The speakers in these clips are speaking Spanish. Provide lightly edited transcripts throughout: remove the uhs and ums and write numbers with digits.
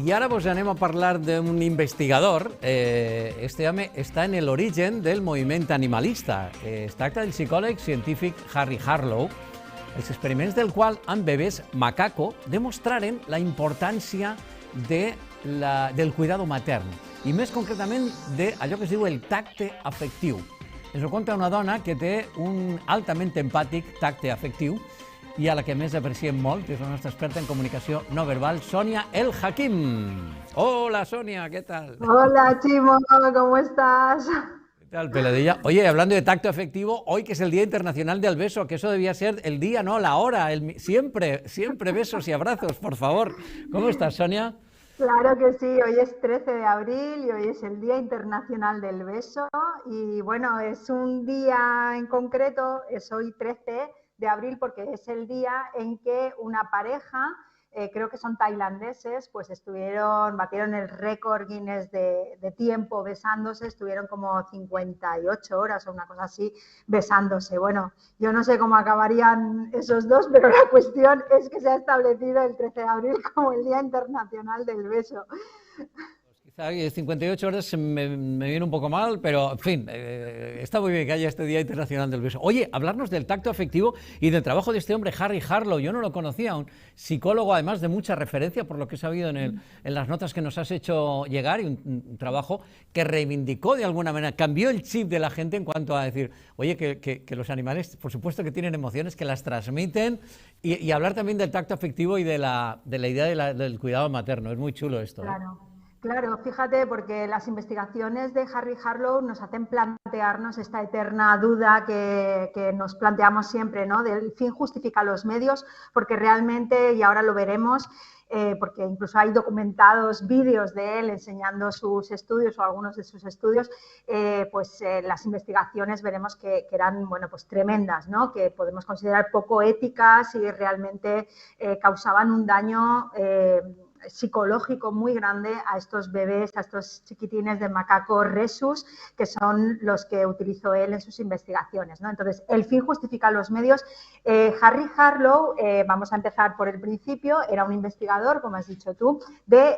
I ara vos anem a parlar d'un investigador. Este home està en l'origen del moviment animalista. Es tracta del psicòleg científic Harry Harlow, els experiments del qual amb bebès macaco demostraren la importància del cuidado matern i més concretament d'allò que es diu el tacte afectiu. Ens ho conta una dona que té un altament empàtic tacte afectiu i a la que més apreciem molt, que és la nostra experta en comunicació no verbal, Sonia El Hakim. Hola, Sonia, ¿qué tal? Hola, Chimo, ¿cómo estás? ¿Qué tal, peladilla? Oye, hablando de tacto afectivo, hoy que es el Día Internacional del Beso, que eso debía ser el día, no, la hora, siempre besos y abrazos, por favor. ¿Cómo estás, Sonia? Claro que sí, hoy es 13 de abril y hoy es el Día Internacional del Beso y bueno, es un día en concreto, es hoy 13 de abril porque es el día en que una pareja, creo que son tailandeses, pues batieron el récord Guinness de tiempo besándose, estuvieron como 58 horas o una cosa así besándose. Bueno, yo no sé cómo acabarían esos dos, pero la cuestión es que se ha establecido el 13 de abril como el Día Internacional del Beso. Quizá 58 horas me viene un poco mal, pero en fin, está muy bien que haya este Día Internacional del Beso. Oye, hablarnos del tacto afectivo y del trabajo de este hombre, Harry Harlow. Yo no lo conocía, un psicólogo además de mucha referencia por lo que he sabido en las notas que nos has hecho llegar, y un trabajo que reivindicó de alguna manera, cambió el chip de la gente en cuanto a decir, oye, que los animales, por supuesto que tienen emociones, que las transmiten, y hablar también del tacto afectivo y de la idea del cuidado materno. Es muy chulo esto. Claro. Claro, fíjate, porque las investigaciones de Harry Harlow nos hacen plantearnos esta eterna duda que nos planteamos siempre, ¿no? Del fin justifica los medios, porque realmente, y ahora lo veremos, porque incluso hay documentados vídeos de él enseñando sus estudios o algunos de sus estudios, las investigaciones veremos que eran, bueno, pues tremendas, ¿no? Que podemos considerar poco éticas y realmente causaban un daño psicológico muy grande a estos bebés, a estos chiquitines de macaco rhesus, que son los que utilizó él en sus investigaciones, ¿no? Entonces, el fin justifica los medios. Harry Harlow, vamos a empezar por el principio, era un investigador, como has dicho tú, de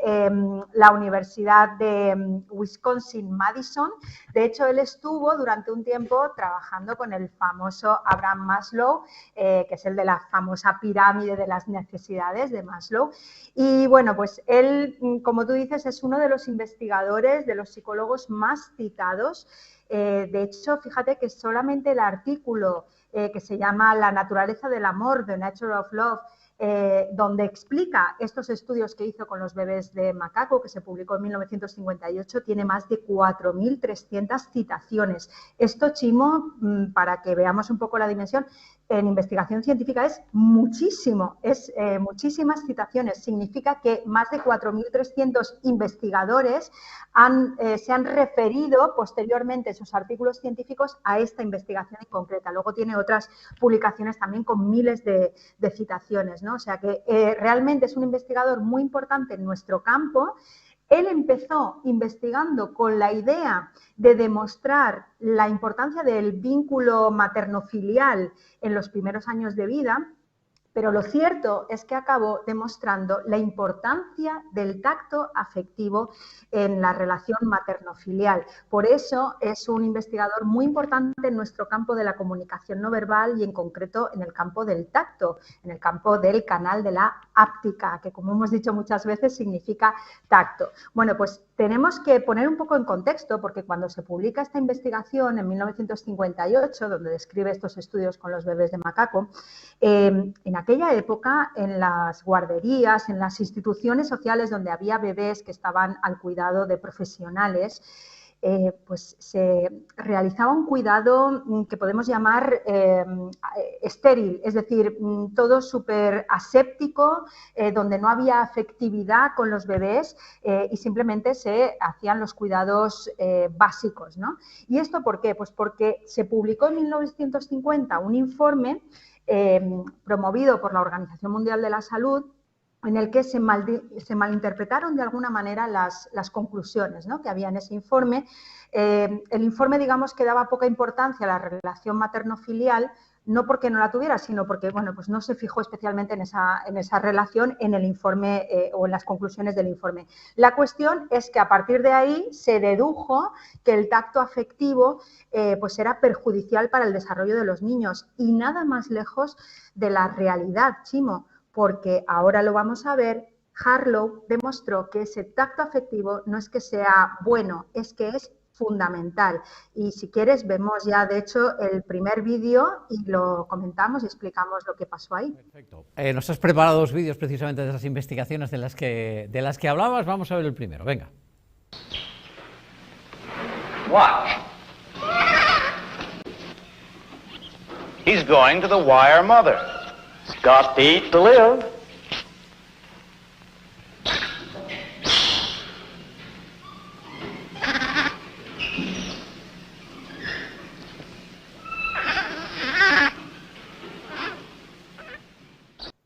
la Universidad de Wisconsin-Madison. De hecho, él estuvo durante un tiempo trabajando con el famoso Abraham Maslow, que es el de la famosa pirámide de las necesidades de Maslow. Y bueno, pues él, como tú dices, es uno de los investigadores, de los psicólogos más citados. De hecho, fíjate que solamente el artículo que se llama La naturaleza del amor, The Nature of Love, donde explica estos estudios que hizo con los bebés de macaco, que se publicó en 1958, tiene más de 4.300 citaciones. Esto, Chimo, para que veamos un poco la dimensión, en investigación científica es muchísimo, muchísimas citaciones. Significa que más de 4.300 investigadores se han referido posteriormente en sus artículos científicos a esta investigación en concreta. Luego tiene otras publicaciones también con miles de citaciones, ¿no? O sea que realmente es un investigador muy importante en nuestro campo. Él empezó investigando con la idea de demostrar la importancia del vínculo materno-filial en los primeros años de vida, pero lo cierto es que acabó demostrando la importancia del tacto afectivo en la relación materno-filial. Por eso es un investigador muy importante en nuestro campo de la comunicación no verbal y en concreto en el campo del tacto, en el campo del canal de la áptica, que como hemos dicho muchas veces significa tacto. Bueno, pues tenemos que poner un poco en contexto porque cuando se publica esta investigación en 1958, donde describe estos estudios con los bebés de macaco, en aquella época, en las guarderías, en las instituciones sociales donde había bebés que estaban al cuidado de profesionales, pues se realizaba un cuidado que podemos llamar estéril, es decir, todo súper aséptico, donde no había afectividad con los bebés y simplemente se hacían los cuidados básicos, ¿no? ¿Y esto por qué? Pues porque se publicó en 1950 un informe promovido por la Organización Mundial de la Salud, en el que se malinterpretaron de alguna manera las conclusiones, ¿no?, que había en ese informe. El informe, digamos, que daba poca importancia a la relación materno-filial, no porque no la tuviera, sino porque, bueno, pues no se fijó especialmente en esa relación en el informe o en las conclusiones del informe. La cuestión es que a partir de ahí se dedujo que el tacto afectivo pues era perjudicial para el desarrollo de los niños y nada más lejos de la realidad, Chimo, porque ahora lo vamos a ver. Harlow demostró que ese tacto afectivo no es que sea bueno, es que es fundamental. Y si quieres, vemos ya, de hecho, el primer vídeo y lo comentamos y explicamos lo que pasó ahí. Perfecto. Nos has preparado 2 vídeos precisamente de esas investigaciones de las que hablabas. Vamos a ver el primero, venga. Watch. He's going to the wire mother. Got to eat to live.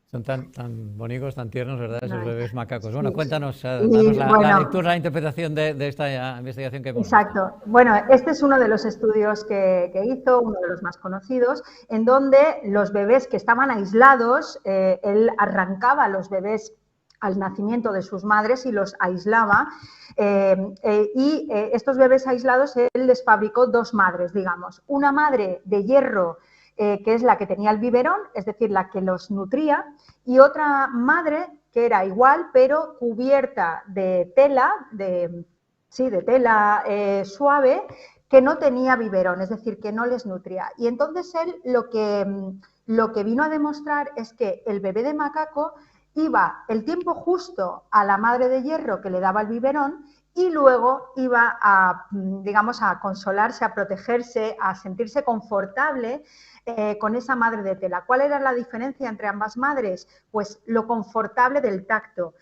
Son tan bonitos, tan tiernos, ¿verdad? Esos bebés macacos. Bueno, Sí. cuéntanos, danos la lectura, la interpretación de esta investigación que hemos visto. Exacto. Bueno, este es uno de los estudios que hizo, uno de los más conocidos, en donde los bebés que estaban aislados, él arrancaba a los bebés al nacimiento de sus madres y los aislaba. Estos bebés aislados, él les fabricó 2 madres, digamos. Una madre de hierro, que es la que tenía el biberón, es decir, la que los nutría, y otra madre que era igual, pero cubierta de tela, de tela suave, que no tenía biberón, es decir, que no les nutría. Y entonces él lo que vino a demostrar es que el bebé de macaco iba el tiempo justo a la madre de hierro que le daba el biberón y luego iba a, digamos, a consolarse, a protegerse, a sentirse confortable con esa madre de tela. ¿Cuál era la diferencia entre ambas madres? Pues lo confortable del tacto.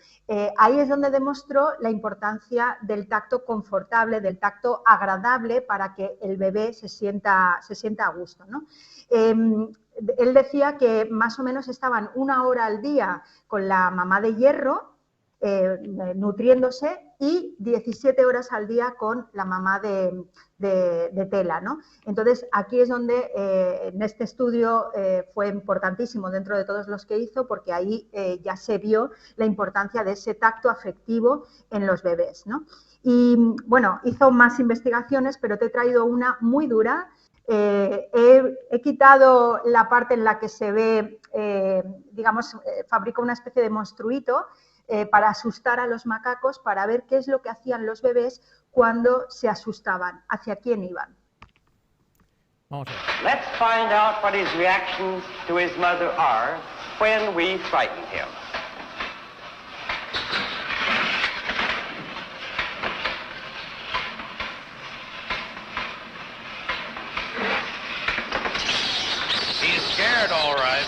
Ahí es donde demostró la importancia del tacto confortable, del tacto agradable para que el bebé se sienta a gusto, ¿no? Él decía que más o menos estaban 1 hora al día con la mamá de hierro, nutriéndose, y 17 horas al día con la mamá de tela, ¿no? Entonces, aquí es donde en este estudio fue importantísimo dentro de todos los que hizo, porque ahí ya se vio la importancia de ese tacto afectivo en los bebés, ¿no? Y bueno, hizo más investigaciones, pero te he traído una muy dura. He quitado la parte en la que se ve, digamos, fabricó una especie de monstruito para asustar a los macacos, para ver qué es lo que hacían los bebés cuando se asustaban, hacia quién iban. Vamos a ver. Let's find out what his reactions to his mother are when we frighten him. He's scared, all right,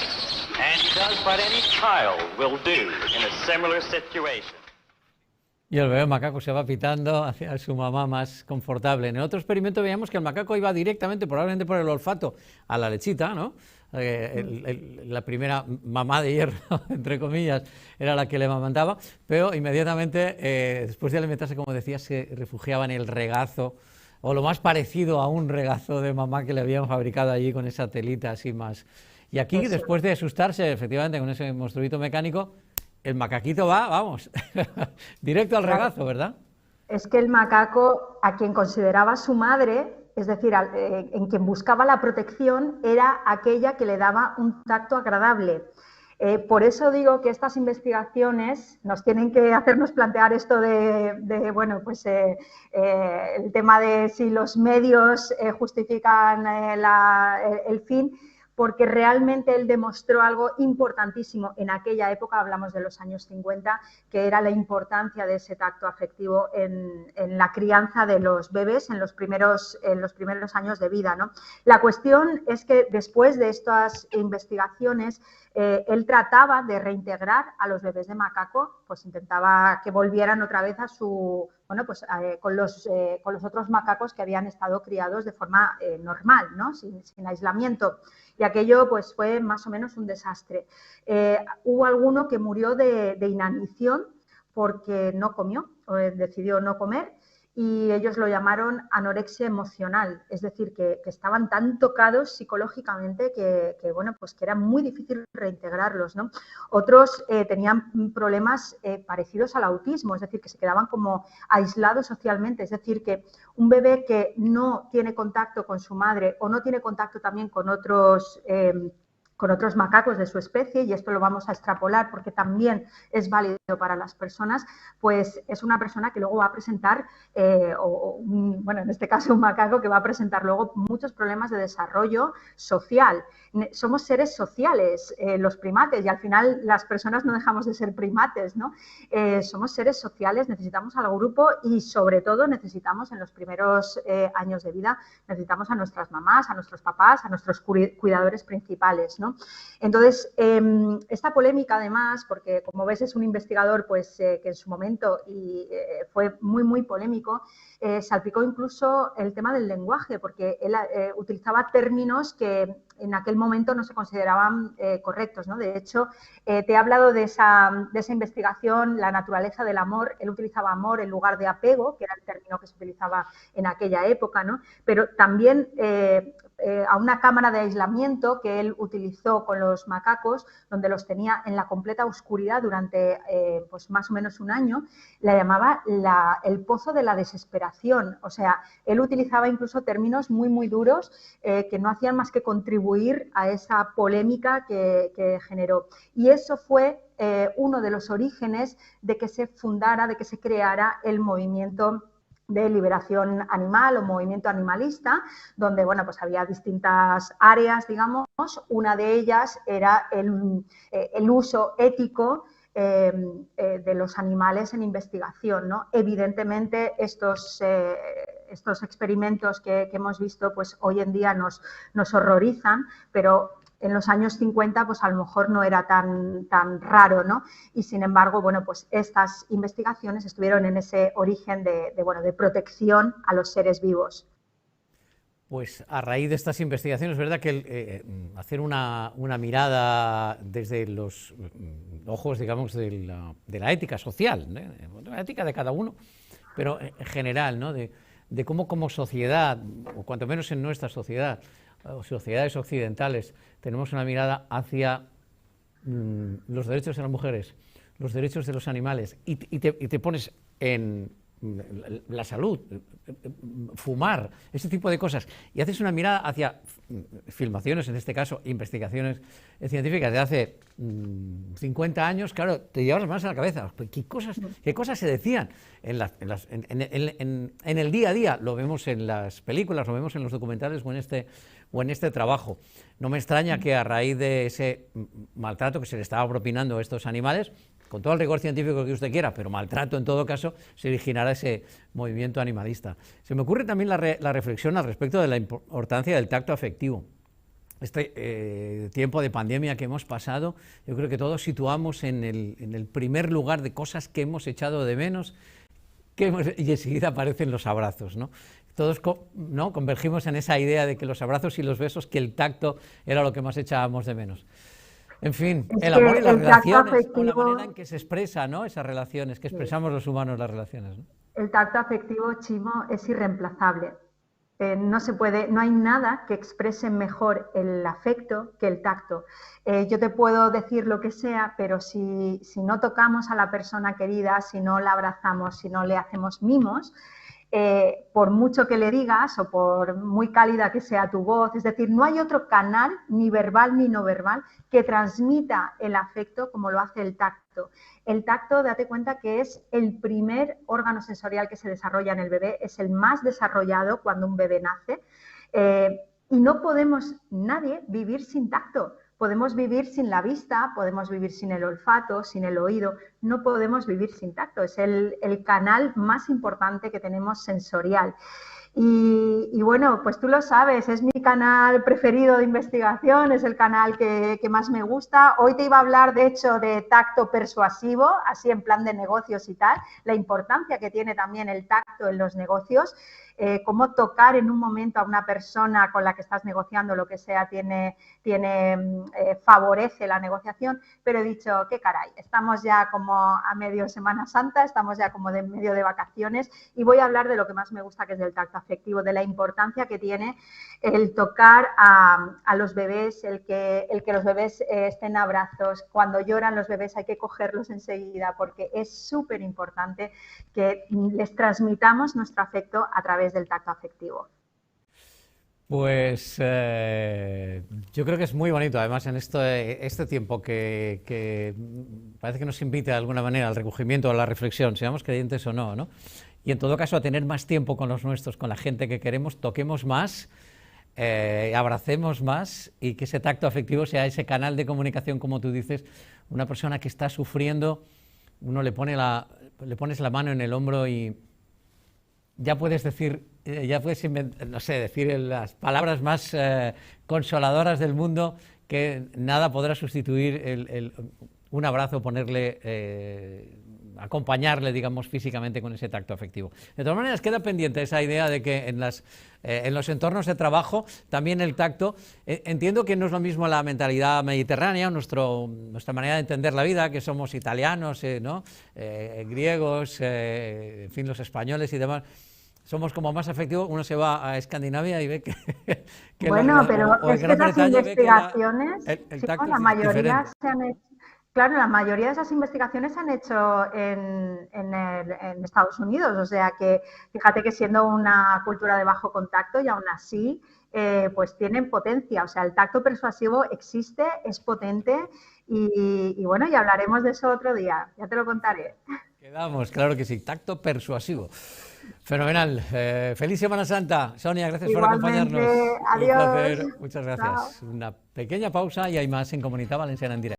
and he does what any child will do in a similar situation. Y el bebé macaco se va pitando hacia su mamá más confortable. En el otro experimento veíamos que el macaco iba directamente, probablemente por el olfato, a la lechita, ¿no? La primera mamá de hierro, entre comillas, era la que le amamantaba, pero inmediatamente, después de alimentarse, como decías, se refugiaba en el regazo, o lo más parecido a un regazo de mamá que le habían fabricado allí con esa telita así más. Y aquí, después de asustarse, efectivamente, con ese monstruito mecánico, el macaquito va, vamos, directo al regazo, ¿verdad? Es que el macaco, a quien consideraba su madre, es decir, en quien buscaba la protección, era aquella que le daba un tacto agradable. Por eso digo que estas investigaciones nos tienen que hacernos plantear esto bueno, pues el tema de si los medios justifican el fin, porque realmente él demostró algo importantísimo en aquella época, hablamos de los años 50, que era la importancia de ese tacto afectivo en la crianza de los bebés en los primeros años de vida, ¿no? La cuestión es que después de estas investigaciones, él trataba de reintegrar a los bebés de macaco, pues intentaba que volvieran otra vez a su, bueno, pues con los otros macacos que habían estado criados de forma normal, ¿no? Sin aislamiento. Y aquello pues fue más o menos un desastre. Hubo alguno que murió de inanición porque no comió, decidió no comer, y ellos lo llamaron anorexia emocional, es decir, que estaban tan tocados psicológicamente que, bueno, pues que era muy difícil reintegrarlos, ¿no? Otros tenían problemas parecidos al autismo, es decir, que se quedaban como aislados socialmente, es decir, que un bebé que no tiene contacto con su madre o no tiene contacto también con otros macacos de su especie, y esto lo vamos a extrapolar porque también es válido para las personas, pues es una persona que luego va a presentar, bueno, en este caso un macaco que va a presentar luego muchos problemas de desarrollo social. Somos seres sociales, los primates, y al final las personas no dejamos de ser primates, ¿no? Somos seres sociales, necesitamos al grupo y sobre todo necesitamos en los primeros años de vida, necesitamos a nuestras mamás, a nuestros papás, a nuestros cuidadores principales, ¿no? Entonces, esta polémica además, porque como ves es un investigador pues, que en su momento fue muy, muy polémico, salpicó incluso el tema del lenguaje, porque él utilizaba términos que en aquel momento no se consideraban correctos, ¿no? De hecho, te he hablado de esa investigación, la naturaleza del amor. Él utilizaba amor en lugar de apego, que era el término que se utilizaba en aquella época, ¿no? Pero también a una cámara de aislamiento que él utilizó con los macacos, donde los tenía en la completa oscuridad durante pues más o menos un año, la llamaba el pozo de la desesperación. O sea, él utilizaba incluso términos muy, muy duros que no hacían más que contribuir a esa polémica que generó. Y eso fue uno de los orígenes de que se fundara, de que se creara el movimiento de liberación animal o movimiento animalista, donde, bueno, pues había distintas áreas, digamos. Una de ellas era el uso ético de los animales en investigación, ¿no? Evidentemente, estos experimentos que hemos visto, pues hoy en día nos horrorizan, pero en los años 50, pues a lo mejor no era tan raro, ¿no? Y sin embargo, bueno, pues estas investigaciones estuvieron en ese origen de protección a los seres vivos. Pues a raíz de estas investigaciones, es verdad que hacer una mirada desde los ojos, digamos, de la ética social, ¿no? La ética de cada uno, pero en general, ¿no? De cómo como sociedad, o cuanto menos en nuestra sociedad, o sociedades occidentales, tenemos una mirada hacia los derechos de las mujeres, los derechos de los animales, y te pones en la salud, fumar, ese tipo de cosas, y haces una mirada hacia filmaciones, en este caso investigaciones científicas de hace 50 años, claro, te llevas las manos a la cabeza. ¿Qué cosas se decían en el día a día? Lo vemos en las películas, lo vemos en los documentales o en este trabajo. No me extraña que a raíz de ese maltrato que se le estaba propinando a estos animales, con todo el rigor científico que usted quiera, pero maltrato en todo caso, se originara ese movimiento animalista. Se me ocurre también la reflexión al respecto de la importancia del tacto afectivo. Este tiempo de pandemia que hemos pasado, yo creo que todos situamos en el primer lugar de cosas que hemos echado de menos, y enseguida aparecen los abrazos, ¿no? Todos ¿no? convergimos en esa idea de que los abrazos y los besos, que el tacto era lo que más echábamos de menos. En fin, el amor y las relaciones, o la manera en que se expresa, ¿no? Esas relaciones, que expresamos los humanos las relaciones, ¿no? El tacto afectivo, Chimo, es irreemplazable. No hay nada que exprese mejor el afecto que el tacto. Yo te puedo decir lo que sea, pero si no tocamos a la persona querida, si no la abrazamos, si no le hacemos mimos, por mucho que le digas o por muy cálida que sea tu voz, es decir, no hay otro canal, ni verbal ni no verbal, que transmita el afecto como lo hace el tacto. El tacto, date cuenta que es el primer órgano sensorial que se desarrolla en el bebé, es el más desarrollado cuando un bebé nace, y no podemos nadie vivir sin tacto. Podemos vivir sin la vista, podemos vivir sin el olfato, sin el oído, no podemos vivir sin tacto. Es el canal más importante que tenemos sensorial. Y bueno, pues tú lo sabes, es mi canal preferido de investigación, es el canal que más me gusta. Hoy te iba a hablar, de hecho, de tacto persuasivo, así en plan de negocios y tal, la importancia que tiene también el tacto en los negocios. cómo tocar en un momento a una persona con la que estás negociando, lo que sea, favorece la negociación, pero he dicho, qué caray, estamos ya como a medio Semana Santa, estamos ya como de medio de vacaciones y voy a hablar de lo que más me gusta, que es del tacto afectivo, de la importancia que tiene el tocar a los bebés, el que los bebés estén a abrazos. Cuando lloran los bebés hay que cogerlos enseguida porque es súper importante que les transmitamos nuestro afecto a través del tacto afectivo. Pues yo creo que es muy bonito, además, en este tiempo que parece que nos invita de alguna manera al recogimiento, a la reflexión, seamos creyentes o no, ¿no? Y en todo caso a tener más tiempo con los nuestros, con la gente que queremos, toquemos más, abracemos más y que ese tacto afectivo sea ese canal de comunicación, como tú dices, una persona que está sufriendo, uno le pones la mano en el hombro y ya puedes decir, no sé, decir las palabras más consoladoras del mundo, que nada podrá sustituir un abrazo, acompañarle, digamos, físicamente con ese tacto afectivo. De todas maneras, queda pendiente esa idea de que en los entornos de trabajo también el tacto, entiendo que no es lo mismo la mentalidad mediterránea, nuestra manera de entender la vida, que somos italianos, ¿no? Griegos, en fin, los españoles y demás. Somos como más afectivos, uno se va a Escandinavia y ve que bueno, pero es que esas investigaciones, la mayoría se han hecho. Claro, la mayoría de esas investigaciones se han hecho en Estados Unidos, o sea que fíjate que siendo una cultura de bajo contacto y aún así pues tienen potencia, o sea, el tacto persuasivo existe, es potente y bueno, ya hablaremos de eso otro día, ya te lo contaré. Quedamos, claro que sí, tacto persuasivo. Fenomenal. Feliz Semana Santa. Sonia, gracias Igualmente, por acompañarnos. adiós. Un placer. Muchas gracias. Chao. Una pequeña pausa y hay más en Comunitat Valenciana en directo.